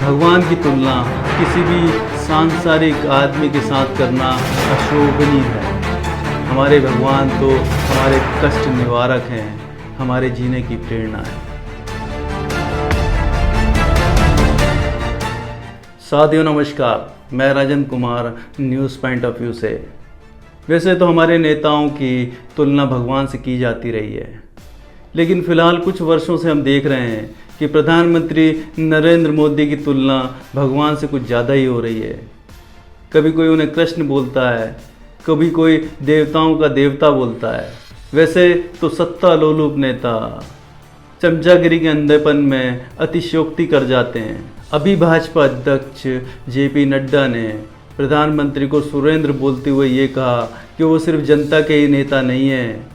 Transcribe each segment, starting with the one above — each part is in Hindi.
भगवान की तुलना किसी भी सांसारिक आदमी के साथ करना अशोभनीय है। हमारे भगवान तो हमारे कष्ट निवारक हैं, हमारे जीने की प्रेरणा है। साथियों नमस्कार, मैं Rajan Kumar news point of view से। वैसे तो हमारे नेताओं की तुलना भगवान से की जाती रही है, लेकिन फ़िलहाल कुछ वर्षों से हम देख रहे हैं कि प्रधानमंत्री नरेंद्र मोदी की तुलना भगवान से कुछ ज़्यादा ही हो रही है। कभी कोई उन्हें कृष्ण बोलता है, कभी कोई देवताओं का देवता बोलता है। वैसे तो सत्ता लोलुप नेता चमचागिरी के अंधेपन में अतिशयोक्ति कर जाते हैं। अभी भाजपा अध्यक्ष जेपी नड्डा ने प्रधानमंत्री को सुरेंद्र बोलते हुए ये कहा कि वो सिर्फ जनता के ही नेता नहीं हैं,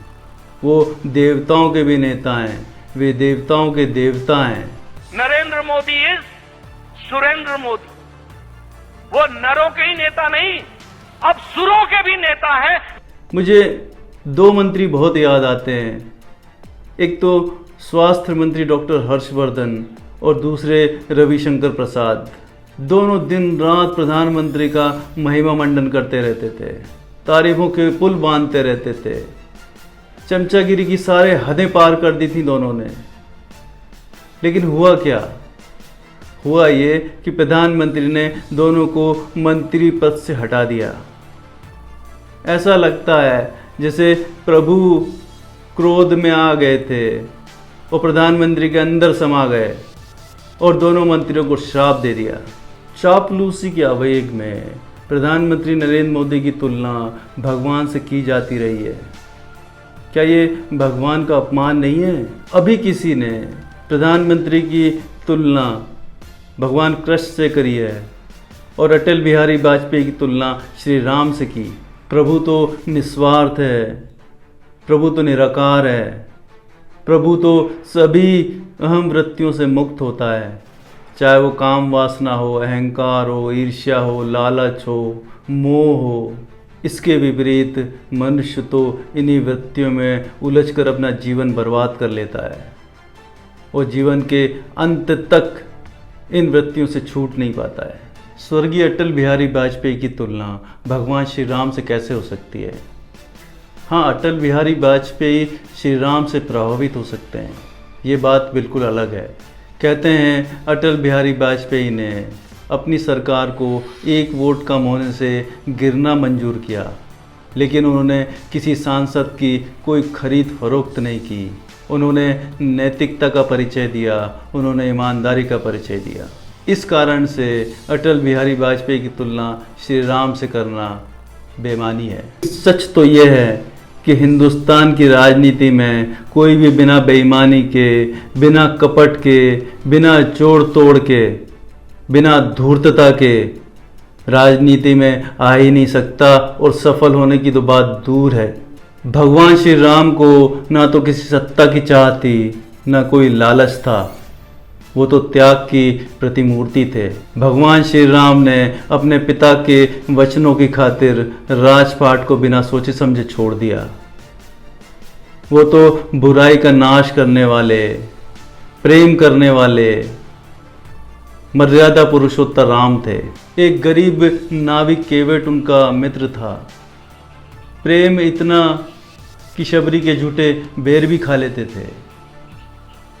वो देवताओं के भी नेता हैं, वे देवताओं के देवता हैं। नरेंद्र मोदी इज सुरेंद्र मोदी। वो नरों के ही नेता नहीं, अब सुरों के भी नेता है। मुझे दो मंत्री बहुत याद आते हैं। एक तो स्वास्थ्य मंत्री डॉक्टर हर्षवर्धन और दूसरे रविशंकर प्रसाद। दोनों दिन रात प्रधानमंत्री का महिमा मंडन करते रहते थे, तारीफों के पुल बांधते रहते थे। चमचागिरी की सारे हदें पार कर दी थी दोनों ने। लेकिन हुआ क्या? हुआ ये कि प्रधानमंत्री ने दोनों को मंत्री पद से हटा दिया। ऐसा लगता है जैसे प्रभु क्रोध में आ गए थे और प्रधानमंत्री के अंदर समा गए और दोनों मंत्रियों को श्राप दे दिया। चापलूसी के आवेग में प्रधानमंत्री नरेंद्र मोदी की तुलना भगवान से की जाती रही है। क्या ये भगवान का अपमान नहीं है? अभी किसी ने प्रधानमंत्री की तुलना भगवान कृष्ण से करी है और अटल बिहारी वाजपेयी की तुलना श्री राम से की। प्रभु तो निस्वार्थ है, प्रभु तो निराकार है, प्रभु तो सभी अहम वृत्तियों से मुक्त होता है। चाहे वो काम वासना हो, अहंकार हो, ईर्ष्या हो, लालच हो, मोह हो। इसके विपरीत मनुष्य तो इन्हीं वृत्तियों में उलझकर अपना जीवन बर्बाद कर लेता है और जीवन के अंत तक इन वृत्तियों से छूट नहीं पाता है। स्वर्गीय अटल बिहारी वाजपेयी की तुलना भगवान श्री राम से कैसे हो सकती है? हाँ, अटल बिहारी वाजपेयी श्री राम से प्रभावित हो सकते हैं, ये बात बिल्कुल अलग है। कहते हैं अटल बिहारी वाजपेयी ने अपनी सरकार को 1 वोट कम होने से गिरना मंजूर किया, लेकिन उन्होंने किसी सांसद की कोई खरीद फरोख्त नहीं की। उन्होंने नैतिकता का परिचय दिया, उन्होंने ईमानदारी का परिचय दिया। इस कारण से अटल बिहारी वाजपेयी की तुलना श्री राम से करना बेईमानी है। सच तो ये है कि हिंदुस्तान की राजनीति में कोई भी बिना बेईमानी के, बिना कपट के, बिना जोड़ तोड़ के, बिना धूर्तता के राजनीति में आ ही नहीं सकता और सफल होने की तो बात दूर है। भगवान श्री राम को ना तो किसी सत्ता की चाह थी, ना कोई लालच था। वो तो त्याग की प्रतिमूर्ति थे। भगवान श्री राम ने अपने पिता के वचनों की खातिर राजपाट को बिना सोचे समझे छोड़ दिया। वो तो बुराई का नाश करने वाले, प्रेम करने वाले मर्यादा पुरुषोत्तम राम थे। एक गरीब नाविक केवट उनका मित्र था। प्रेम इतना कि शबरी के झूठे बेर भी खा लेते थे।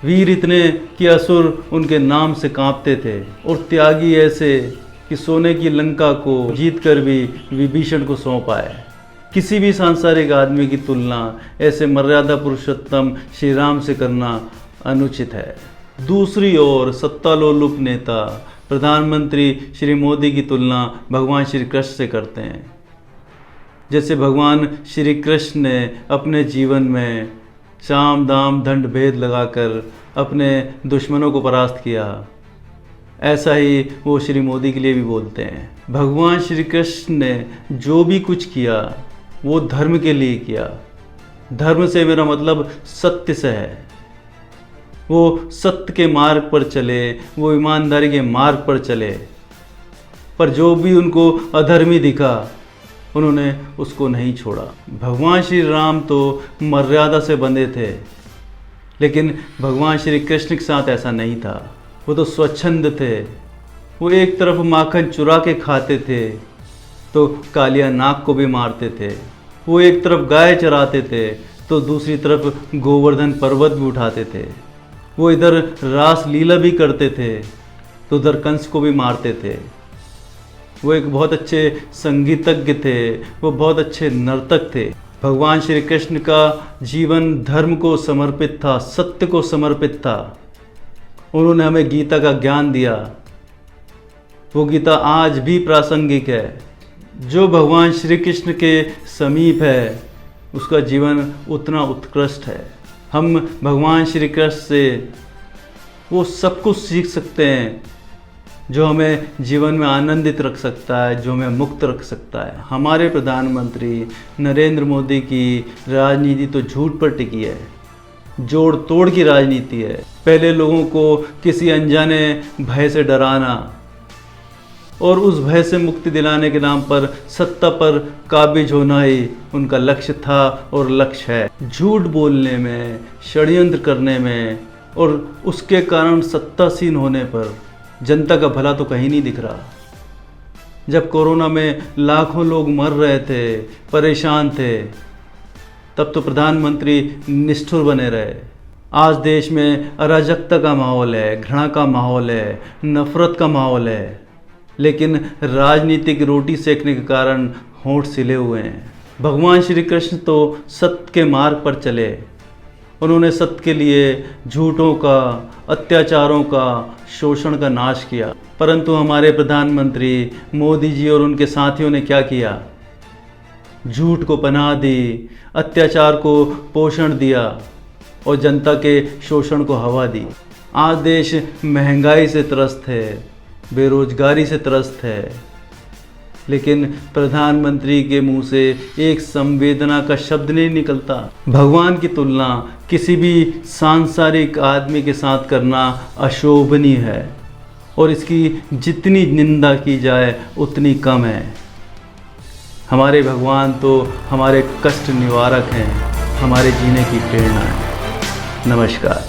वीर इतने कि असुर उनके नाम से कांपते थे और त्यागी ऐसे कि सोने की लंका को जीतकर भी विभीषण को सौंप आए। किसी भी सांसारिक आदमी की तुलना ऐसे मर्यादा पुरुषोत्तम श्री राम से करना अनुचित है। दूसरी ओर सत्तालोलुप नेता प्रधानमंत्री श्री मोदी की तुलना भगवान श्री कृष्ण से करते हैं। जैसे भगवान श्री कृष्ण ने अपने जीवन में साम दाम दंड भेद लगाकर अपने दुश्मनों को परास्त किया, ऐसा ही वो श्री मोदी के लिए भी बोलते हैं। भगवान श्री कृष्ण ने जो भी कुछ किया वो धर्म के लिए किया। धर्म से मेरा मतलब सत्य से है। वो सत्य के मार्ग पर चले, वो ईमानदारी के मार्ग पर चले, पर जो भी उनको अधर्मी दिखा उन्होंने उसको नहीं छोड़ा। भगवान श्री राम तो मर्यादा से बंधे थे, लेकिन भगवान श्री कृष्ण के साथ ऐसा नहीं था। वो तो स्वच्छंद थे, वो एक तरफ माखन चुरा के खाते थे तो कालिया नाग को भी मारते थे। वो एक तरफ गाय चराते थे तो दूसरी तरफ गोवर्धन पर्वत भी उठाते थे। वो इधर रास लीला भी करते थे तो उधर कंस को भी मारते थे। वो एक बहुत अच्छे संगीतज्ञ थे, वो बहुत अच्छे नर्तक थे। भगवान श्री कृष्ण का जीवन धर्म को समर्पित था, सत्य को समर्पित था। उन्होंने हमें गीता का ज्ञान दिया। वो गीता आज भी प्रासंगिक है। जो भगवान श्री कृष्ण के समीप है उसका जीवन उतना उत्कृष्ट है। हम भगवान श्री कृष्ण से वो सब कुछ सीख सकते हैं जो हमें जीवन में आनंदित रख सकता है, जो हमें मुक्त रख सकता है। हमारे प्रधानमंत्री नरेंद्र मोदी की राजनीति तो झूठ पर टिकी है, जोड़ तोड़ की राजनीति है। पहले लोगों को किसी अनजाने भय से डराना और उस भय से मुक्ति दिलाने के नाम पर सत्ता पर काबिज होना ही उनका लक्ष्य था और लक्ष्य है। झूठ बोलने में, षड्यंत्र करने में और उसके कारण सत्तासीन होने पर जनता का भला तो कहीं नहीं दिख रहा। जब कोरोना में लाखों लोग मर रहे थे, परेशान थे, तब तो प्रधानमंत्री निष्ठुर बने रहे। आज देश में अराजकता का माहौल है, घृणा का माहौल है, नफरत का माहौल है, लेकिन राजनीतिक रोटी सेकने के कारण होंठ सिले हुए हैं। भगवान श्री कृष्ण तो सत्य के मार्ग पर चले। उन्होंने सत्य के लिए झूठों का, अत्याचारों का, शोषण का नाश किया। परंतु हमारे प्रधानमंत्री मोदी जी और उनके साथियों ने क्या किया? झूठ को पनाह दी, अत्याचार को पोषण दिया और जनता के शोषण को हवा दी। आज देश महंगाई से त्रस्त है, बेरोजगारी से त्रस्त है, लेकिन प्रधानमंत्री के मुंह से एक संवेदना का शब्द नहीं निकलता। भगवान की तुलना किसी भी सांसारिक आदमी के साथ करना अशोभनीय है और इसकी जितनी निंदा की जाए उतनी कम है। हमारे भगवान तो हमारे कष्ट निवारक हैं, हमारे जीने की प्रेरणा है। नमस्कार।